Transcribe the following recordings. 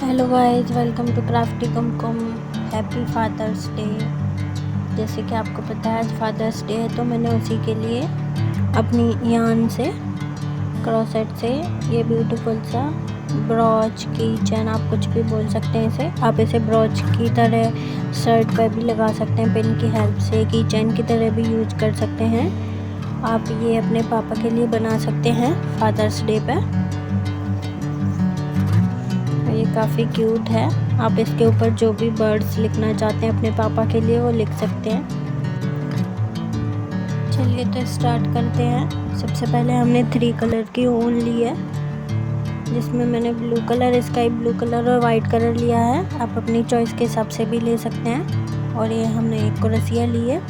Hello guys, welcome to Crafty Kumkum. Happy father's day. जैसे कि आपको पता है आज फादर्स डे है, तो मैंने उसी के लिए अपनी यान से क्रोसेट से ये ब्यूटीफुल सा ब्रॉच की चैन, आप कुछ भी बोल सकते हैं इसे। आप इसे ब्रॉच की तरह शर्ट पर भी लगा सकते हैं, पिन की हेल्प से की चैन की तरह भी यूज कर सकते हैं। आप ये अपने पापा के लिए बना सकते हैं फादर्स डे पर। ये काफ़ी क्यूट है। आप इसके ऊपर जो भी वर्ड्स लिखना चाहते हैं अपने पापा के लिए वो लिख सकते हैं। चलिए तो स्टार्ट करते हैं। सबसे पहले हमने 3 कलर की ऊन ली है, जिसमें मैंने blue colour, sky blue colour और वाइट कलर लिया है। आप अपनी चॉइस के हिसाब से भी ले सकते हैं। और ये हमने एक क्रोशिया ली है,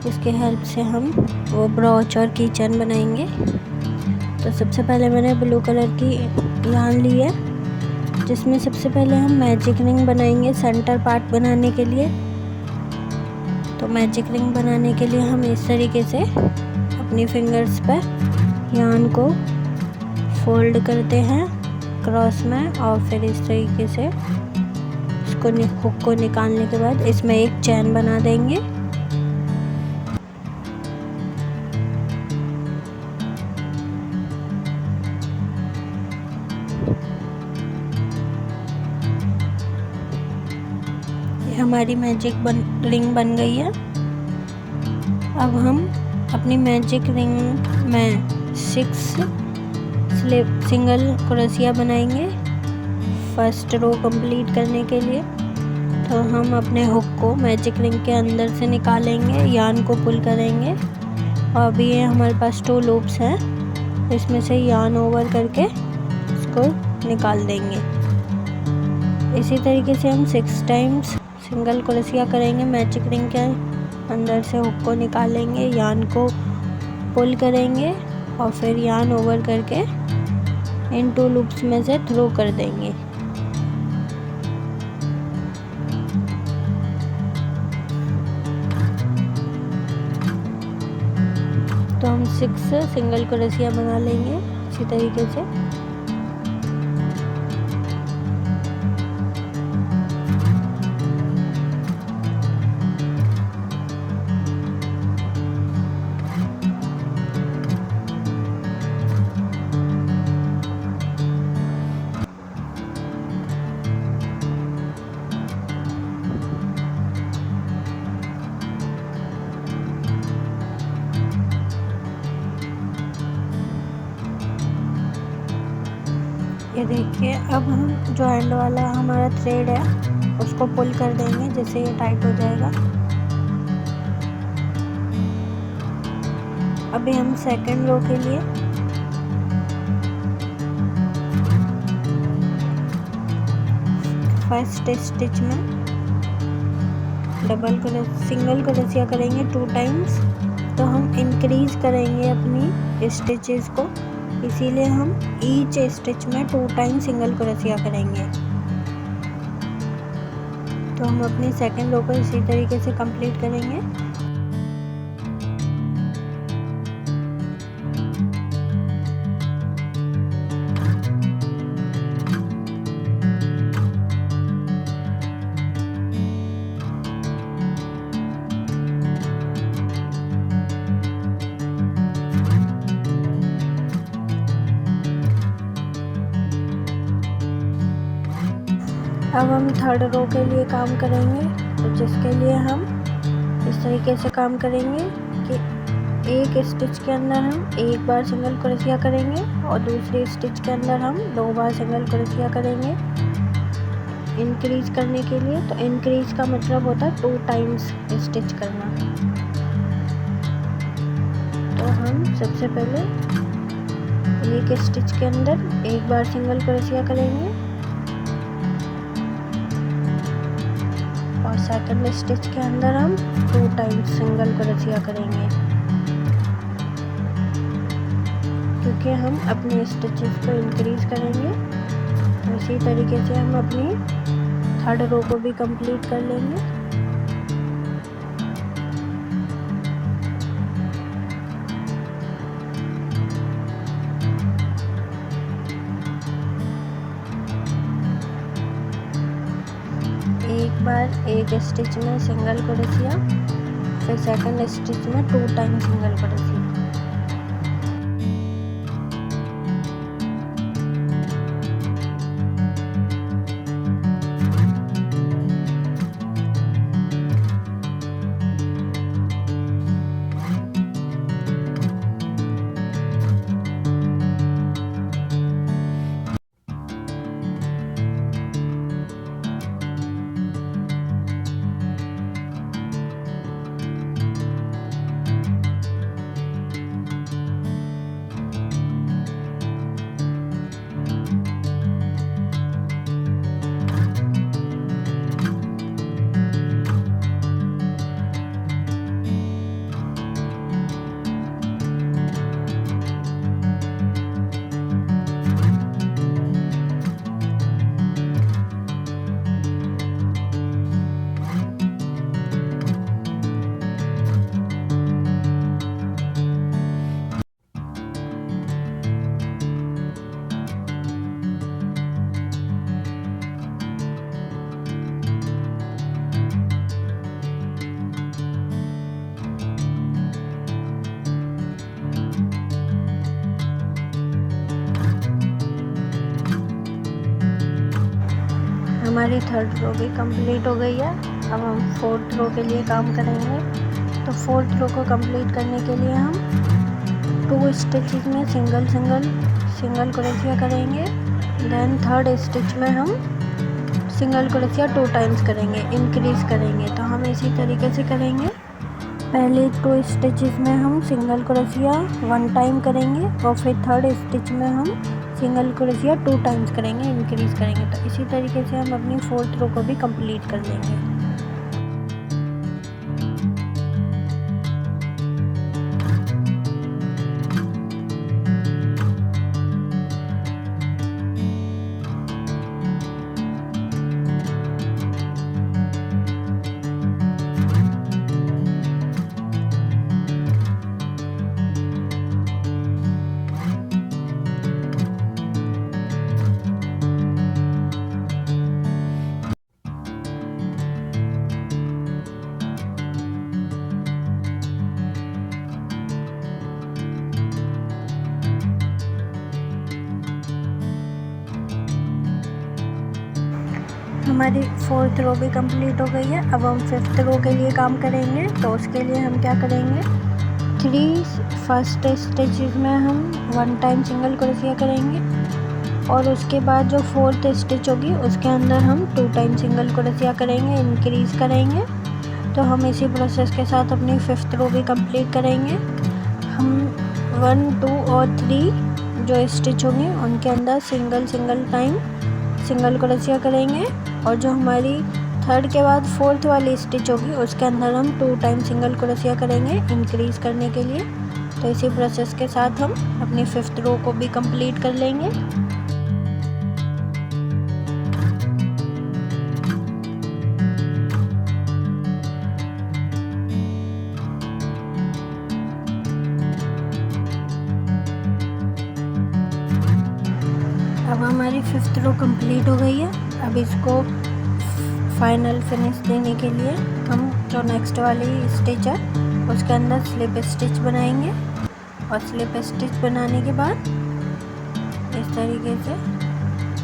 जिसके हेल्प से हम वो ब्रॉच और की चैन बनाएंगे। तो सबसे पहले मैंने ब्लू कलर की यान ली है, जिसमें सबसे पहले हम मैजिक रिंग बनाएंगे सेंटर पार्ट बनाने के लिए। तो मैजिक रिंग बनाने के लिए हम इस तरीके से अपनी फिंगर्स पर यान को फोल्ड करते हैं क्रॉस में, और फिर इस तरीके से इसको हुक को निकालने के बाद इसमें एक चैन बना देंगे। हमारी मैजिक रिंग बन गई है। अब हम अपनी मैजिक रिंग में 6 सिंगल क्रोशिया बनाएंगे फर्स्ट रो कंप्लीट करने के लिए। तो हम अपने हुक को मैजिक रिंग के अंदर से निकालेंगे, यान को पुल करेंगे, और अभी ये हमारे पास 2 लूप्स हैं, इसमें से यान ओवर करके इसको निकाल देंगे। इसी तरीके से हम 6 टाइम्स सिंगल क्रोशिया करेंगे, मैजिक रिंग के अंदर से हुक को निकालेंगे, यान को पुल करेंगे और फिर यान ओवर करके इन 2 लूप्स में से थ्रो कर देंगे। तो हम 6 सिंगल क्रोशिया बना लेंगे इसी तरीके से। ये देखिए, अब हम जो एंड वाला हमारा थ्रेड है उसको पुल कर देंगे, जिससे ये टाइट हो जाएगा। अभी हम सेकंड रो के लिए फर्स्ट स्टिच में सिंगल क्रोशिया करेंगे 2 टाइम्स। तो हम इंक्रीज करेंगे अपनी स्टिचेस को, इसीलिए हम ईच स्टिच में 2 टाइम सिंगल क्रोशिया करेंगे। तो हम अपनी सेकंड रो को इसी तरीके से कंप्लीट करेंगे। अब हम थर्ड रो के लिए काम करेंगे, तो जिसके लिए हम इस तरीके से काम करेंगे कि एक स्टिच के अंदर हम एक बार सिंगल क्रोशिया करेंगे और दूसरी स्टिच के अंदर हम 2 बार सिंगल क्रोशिया करेंगे इंक्रीज करने के लिए। तो इंक्रीज का मतलब होता है 2 टाइम्स स्टिच करना। तो हम सबसे पहले एक स्टिच के अंदर एक बार सिंगल क्रोशिया करेंगे और सेकंड स्टिच के अंदर हम 2 टाइम्स सिंगल क्रोशिया करेंगे, क्योंकि हम अपने स्टिचेस को इंक्रीज करेंगे। इसी तरीके से हम अपनी थर्ड रो को भी कंप्लीट कर लेंगे। बार एक स्टिच में सिंगल क्रोशिया, फिर सेकंड स्टिच में 2 टाइम सिंगल क्रोशिया। हमारी थर्ड रो भी कंप्लीट हो गई है। अब हम फोर्थ रो के लिए काम करेंगे। तो फोर्थ रो को कंप्लीट करने के लिए हम 2 स्टिचेस में सिंगल क्रोशिया करेंगे। देन थर्ड स्टिच में हम सिंगल क्रोशिया 2 टाइम्स करेंगे, इंक्रीज करेंगे। तो हम इसी तरीके से करेंगे। पहले 2 स्टिचेस में हम सिंगल क्रोशिया 1 टाइम करेंगे और फिर थर्ड स्टिच में हम सिंगल क्रोशिया 2 टाइम्स करेंगे, इंक्रीज करेंगे। तो इसी तरीके से हम अपनी फोर्थ रो को भी कंप्लीट कर लेंगे। हमारी फोर्थ रो भी कंप्लीट हो गई है। अब हम फिफ्थ रो के लिए काम करेंगे। तो उसके लिए हम क्या करेंगे, 3 फर्स्ट स्टिचेस में हम 1 टाइम सिंगल क्रोशिया करेंगे और उसके बाद जो फोर्थ स्टिच होगी उसके अंदर हम 2 टाइम सिंगल क्रोशिया करेंगे, इंक्रीज करेंगे। तो हम इसी प्रोसेस के साथ अपनी फिफ्थ रो भी कंप्लीट करेंगे। हम 1, 2 और 3 जो स्टिच होंगे उनके अंदर सिंगल टाइम सिंगल क्रोशिया करेंगे और जो हमारी थर्ड के बाद फोर्थ वाली स्टिच होगी उसके अंदर हम 2 टाइम सिंगल क्रोशिया करेंगे, इंक्रीज करने के लिए। तो इसी प्रोसेस के साथ हम अपनी फिफ्थ रो को भी कंप्लीट कर लेंगे। अब हमारी फिफ्थ रो कंप्लीट हो गई है। अब इसको फाइनल फिनिश देने के लिए हम जो नेक्स्ट वाली स्टिच है उसके अंदर स्लिप स्टिच बनाएंगे और स्लिप स्टिच बनाने के बाद इस तरीके से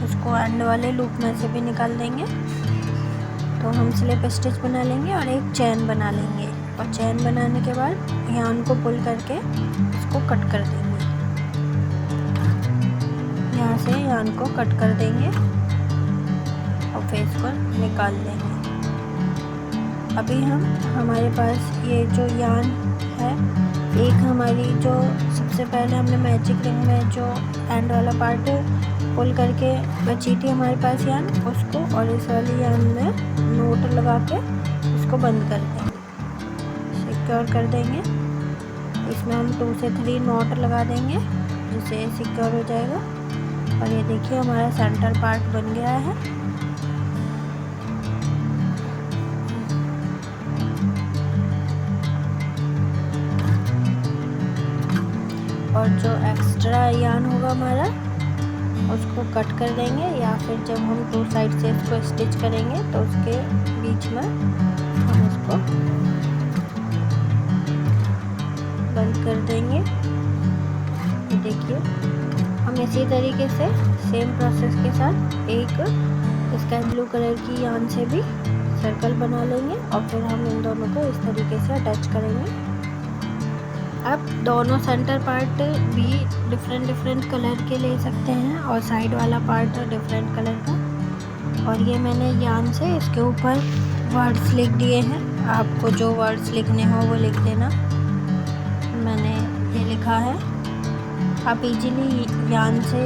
उसको एंड वाले लूप में से भी निकाल देंगे। तो हम स्लिप स्टिच बना लेंगे और एक चैन बना लेंगे और चैन बनाने के बाद यार्न को पुल करके इसको कट कर देंगे। यहाँ से यार्न को कट कर देंगे और फिर इसको निकाल देंगे। अभी हमारे पास ये जो यार्न है, एक हमारी जो सबसे पहले हमने मैजिक रिंग में जो एंड वाला पार्ट पुल करके बची थी हमारे पास यार्न, उसको और इस वाली यार्न में नोट लगा के उसको बंद कर देंगे, सिक्योर कर देंगे। इसमें हम 2 से 3 नॉट लगा देंगे जिससे सिक्योर हो जाएगा। और ये देखिए हमारा सेंटर पार्ट बन गया है। और जो एक्स्ट्रा यार्न होगा हमारा उसको कट कर देंगे, या फिर जब हम 2 साइड से इसको स्टिच करेंगे तो उसके बीच में हम इसको बंद कर देंगे। देखिए हम इसी तरीके से सेम प्रोसेस के साथ एक स्काई ब्लू कलर की यान से भी सर्कल बना लेंगे और फिर हम इन दोनों को इस तरीके से अटैच करेंगे। अब दोनों सेंटर पार्ट भी डिफरेंट कलर के ले सकते हैं और साइड वाला पार्ट डिफरेंट कलर का। और ये मैंने यान से इसके ऊपर वर्ड्स लिख दिए हैं, आपको जो वर्ड्स लिखने हो वो लिख देना। मैंने ये लिखा है। आप इजीली यान से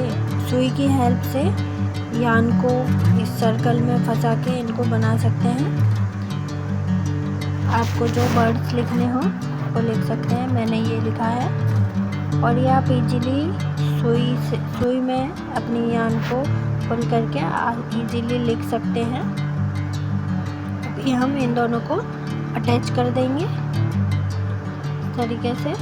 सुई की हेल्प से यान को इस सर्कल में फंसा के इनको बना सकते हैं। आपको जो वर्ड्स लिखने हो वो लिख सकते हैं, मैंने ये लिखा है। और ये आप इजीली सुई में अपनी यान को पुल करके आप इजीली लिख सकते हैं। अभी हम इन दोनों को अटैच कर देंगे इस तरीके से।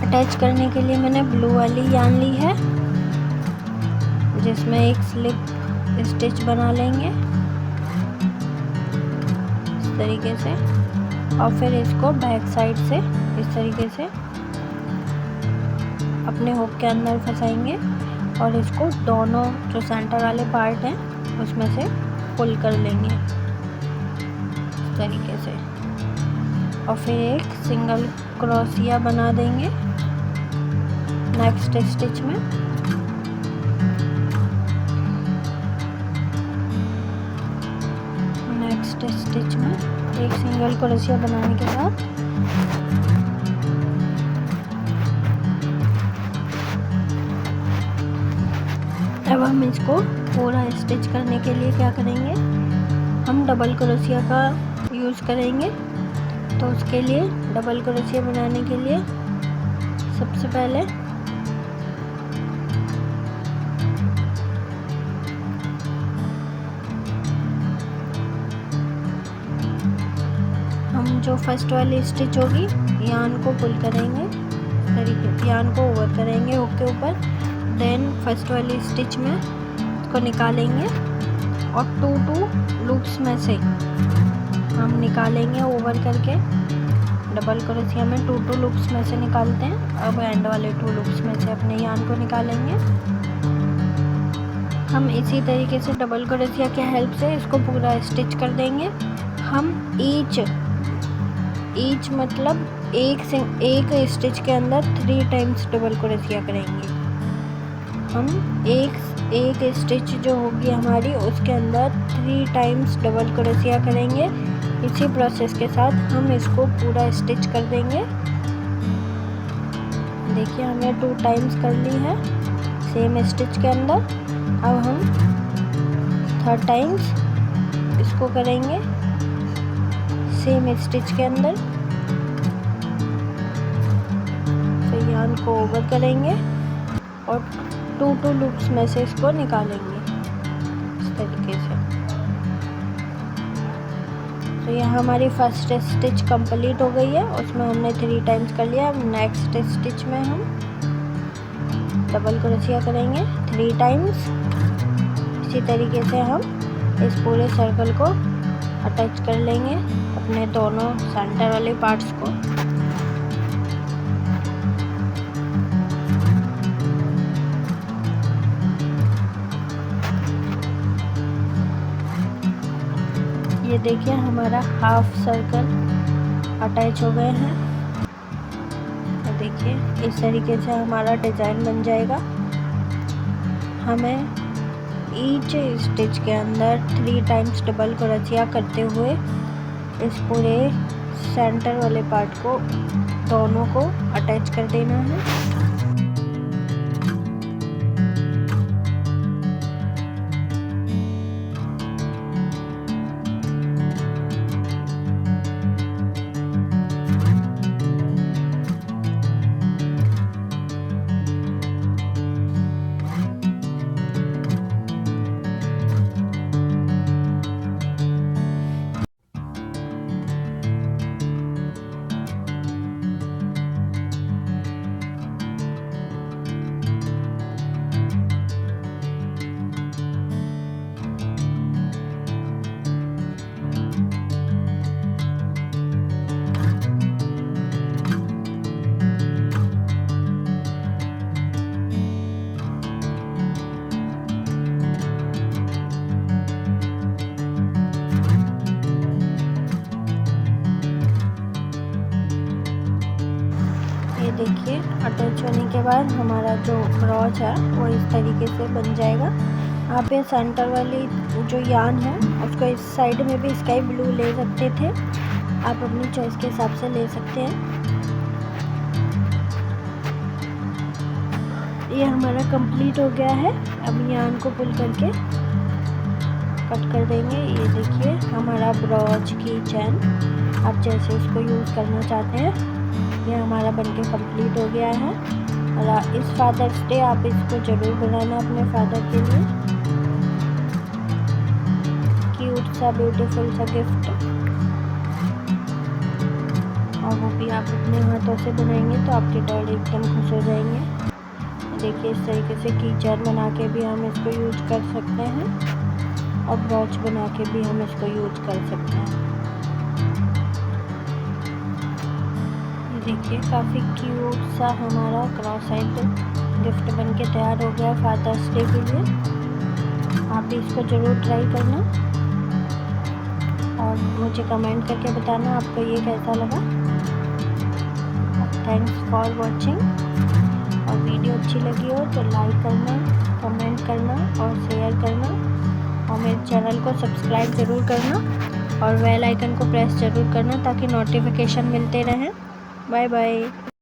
अटैच करने के लिए मैंने ब्लू वाली यान ली है, जिसमें एक स्लिप स्टिच बना लेंगे इस तरीके से, और फिर इसको बैक साइड से इस तरीके से अपने हुक के अंदर फंसाएंगे और इसको दोनों जो सेंटर वाले पार्ट हैं उसमें से पुल कर लेंगे इस तरीके से। और फिर एक सिंगल क्रोशिया बना देंगे नेक्स्ट स्टिच में। नेक्स्ट स्टिच में एक सिंगल क्रोशिया बनाने के बाद अब हम इसको पूरा स्टिच करने के लिए क्या करेंगे, हम डबल क्रोशिया का यूज़ करेंगे। तो उसके लिए डबल क्रोशिया बनाने के लिए सबसे पहले हम जो फर्स्ट वाली स्टिच होगी यान को पुल करेंगे तरीके से, यान को ओवर करेंगे हुक के ऊपर। देन फर्स्ट वाली स्टिच में इसको निकालेंगे और 2 लूप्स में से हम निकालेंगे ओवर करके। डबल क्रोशिया में 2 लूप्स में से निकालते हैं। अब एंड वाले 2 लूप्स में से अपने यान को निकालेंगे। हम इसी तरीके से डबल क्रोशिया की हेल्प से इसको पूरा स्टिच कर देंगे। हम ईच मतलब एक स्टिच के अंदर 3 टाइम्स डबल क्रोशिया करेंगे। हम एक स्टिच जो होगी हमारी उसके अंदर 3 टाइम्स डबल क्रोशिया करेंगे। इसी प्रोसेस के साथ हम इसको पूरा स्टिच कर देंगे। देखिए हमने 2 टाइम्स कर ली है सेम स्टिच के अंदर। अब हम 3rd टाइम्स इसको करेंगे सेम स्टिच के अंदर। तो यान को ओवर करेंगे और 2 लूप्स में से इसको निकालेंगे इस तरीके से। तो यहाँ हमारी फर्स्ट स्टिच कंप्लीट हो गई है, उसमें हमने 3 टाइम्स कर लिया। अब नेक्स्ट स्टिच में हम डबल क्रोशिया करेंगे 3 टाइम्स। इसी तरीके से हम इस पूरे सर्कल को अटैच कर लेंगे अपने दोनों सेंटर वाले पार्ट्स को। ये देखिए हमारा हाफ सर्कल अटैच हो गए हैं। तो देखिए इस तरीके से हमारा डिज़ाइन बन जाएगा। हमें ईच स्टिच के अंदर 3 टाइम्स डबल क्रोशिया करते हुए इस पूरे सेंटर वाले पार्ट को दोनों को अटैच कर देना है। देखिए अटैच होने के बाद हमारा जो ब्रॉच है वो इस तरीके से बन जाएगा। आप ये सेंटर वाली जो यान है उसको इस साइड में भी स्काई ब्लू ले सकते थे, आप अपनी चॉइस के हिसाब से ले सकते हैं। ये हमारा कंप्लीट हो गया है। अब यान को पुल करके कट कर देंगे। ये देखिए हमारा ब्रॉच की चैन, आप जैसे इसको यूज़ करना चाहते हैं, ये हमारा बनके कंप्लीट हो गया है। और इस फादर्स डे आप इसको ज़रूर बनाना अपने फादर के लिए। क्यूट सा ब्यूटीफुल सा गिफ्ट, और वो भी आप अपने हाथों से बनाएंगे तो आपके डैड एकदम खुश हो जाएंगे। देखिए इस तरीके से की चैन बना के भी हम इसको यूज कर सकते हैं, और ब्रॉच बना के भी हम इसको यूज कर सकते हैं। ये देखिए काफ़ी क्यूट सा हमारा क्रॉस साइड गिफ्ट बनके तैयार हो गया फादर्स डे के लिए। आप भी इसको ज़रूर ट्राई करना और मुझे कमेंट करके बताना आपको ये कैसा लगा। थैंक्स फॉर वॉचिंग, और वीडियो अच्छी लगी हो तो लाइक करना, कमेंट करना और शेयर करना, और मेरे चैनल को सब्सक्राइब ज़रूर करना और बेल आइकन को प्रेस ज़रूर करना ताकि नोटिफिकेशन मिलते रहें। Bye bye.